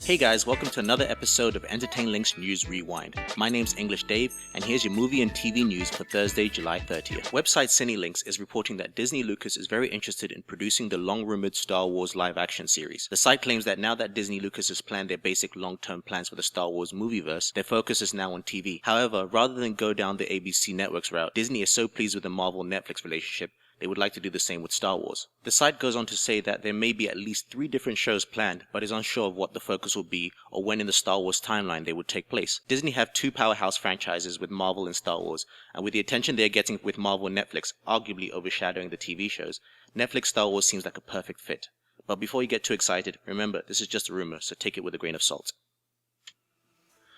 Hey guys, welcome to another episode of ENTLynx News Rewind. My name's English Dave, and here's your movie and TV news for Thursday, July 30th. Website ENTLynx is reporting that Disney Lucas is very interested in producing the long-rumored Star Wars live-action series. The site claims that now that Disney Lucas has planned their basic long-term plans for the Star Wars movieverse, their focus is now on TV. However, rather than go down the ABC Network's route, Disney is so pleased with the Marvel-Netflix relationship, they would like to do the same with Star Wars. The site goes on to say that there may be at least 3 different shows planned, but is unsure of what the focus will be or when in the Star Wars timeline they would take place. Disney have 2 powerhouse franchises with Marvel and Star Wars, and with the attention they are getting with Marvel and Netflix arguably overshadowing the TV shows, Netflix Star Wars seems like a perfect fit. But before you get too excited, remember this is just a rumor, so take it with a grain of salt.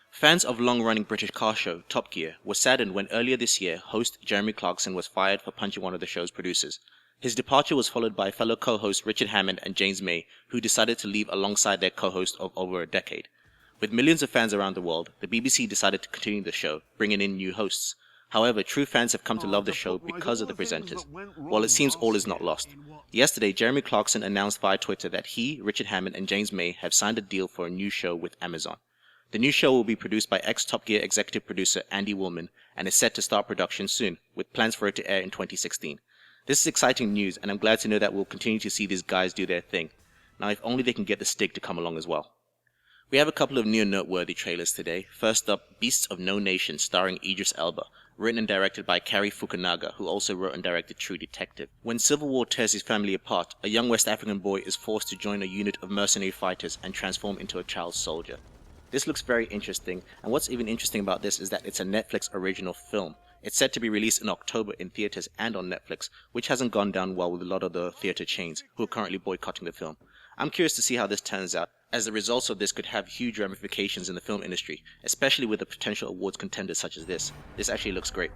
Fans of long-running British car show Top Gear were saddened when earlier this year host Jeremy Clarkson was fired for punching one of the show's producers. His departure was followed by fellow co-hosts Richard Hammond and James May, who decided to leave alongside their co-host of over a decade. With millions of fans around the world, the BBC decided to continue the show, bringing in new hosts. However, true fans have come to love the show because of the presenters. Well, it seems all is not lost. Yesterday, Jeremy Clarkson announced via Twitter that he, Richard Hammond and James May have signed a deal for a new show with Amazon. The new show will be produced by ex-Top Gear executive producer Andy Woolman and is set to start production soon, with plans for it to air in 2016. This is exciting news, and I'm glad to know that we'll continue to see these guys do their thing. Now, if only they can get the Stig to come along as well. We have a couple of new noteworthy trailers today. First up, Beasts of No Nation starring Idris Elba, written and directed by Cary Fukunaga, who also wrote and directed True Detective. When civil war tears his family apart, a young West African boy is forced to join a unit of mercenary fighters and transform into a child soldier. This looks very interesting, and what's even interesting about this is that it's a Netflix original film. It's set to be released in October in theaters and on Netflix, which hasn't gone down well with a lot of the theater chains who are currently boycotting the film. I'm curious to see how this turns out, as the results of this could have huge ramifications in the film industry, especially with the potential awards contenders such as this. This actually looks great.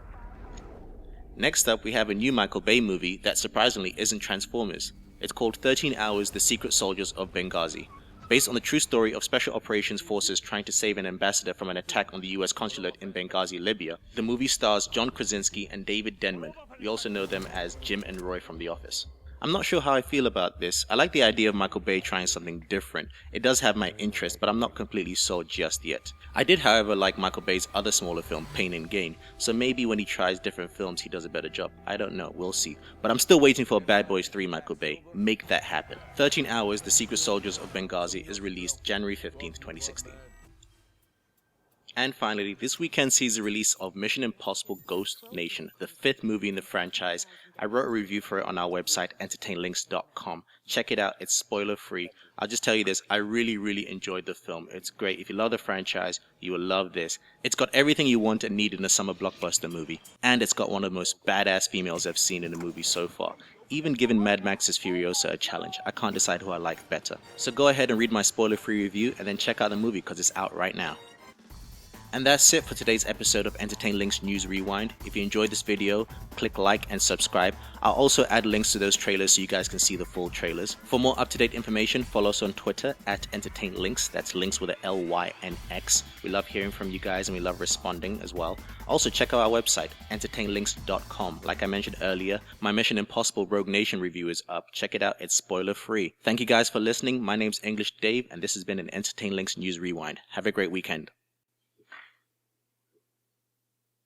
Next up, we have a new Michael Bay movie that surprisingly isn't Transformers. It's called 13 Hours: The Secret Soldiers of Benghazi. Based on the true story of Special Operations Forces trying to save an ambassador from an attack on the US consulate in Benghazi, Libya, the movie stars John Krasinski and David Denman. We also know them as Jim and Roy from The Office. I'm not sure how I feel about this. I like the idea of Michael Bay trying something different. It does have my interest, but I'm not completely sold just yet. I did, however, like Michael Bay's other smaller film, Pain and Gain, so maybe when he tries different films he does a better job. I don't know, we'll see. But I'm still waiting for Bad Boys 3 Michael Bay. Make that happen. 13 Hours: The Secret Soldiers of Benghazi is released January 15th, 2016. And finally, this weekend sees the release of Mission Impossible Ghost Nation, the 5th movie in the franchise. I wrote a review for it on our website, ENTLynx.com. Check it out, it's spoiler free. I'll just tell you this, I really enjoyed the film. It's great. If you love the franchise, you will love this. It's got everything you want and need in a summer blockbuster movie. And it's got one of the most badass females I've seen in a movie so far. Even giving Mad Max's Furiosa a challenge, I can't decide who I like better. So go ahead and read my spoiler-free review and then check out the movie because it's out right now. And that's it for today's episode of ENTLynx News Rewind. If you enjoyed this video, click like and subscribe. I'll also add links to those trailers so you guys can see the full trailers. For more up-to-date information, follow us on Twitter at ENTLynx. That's links with a LYNX. We love hearing from you guys and we love responding as well. Also check out our website, ENTLynx.com. Like I mentioned earlier, my Mission Impossible Rogue Nation review is up. Check it out, it's spoiler free. Thank you guys for listening. My name's English Dave and this has been an ENTLynx News Rewind. Have a great weekend.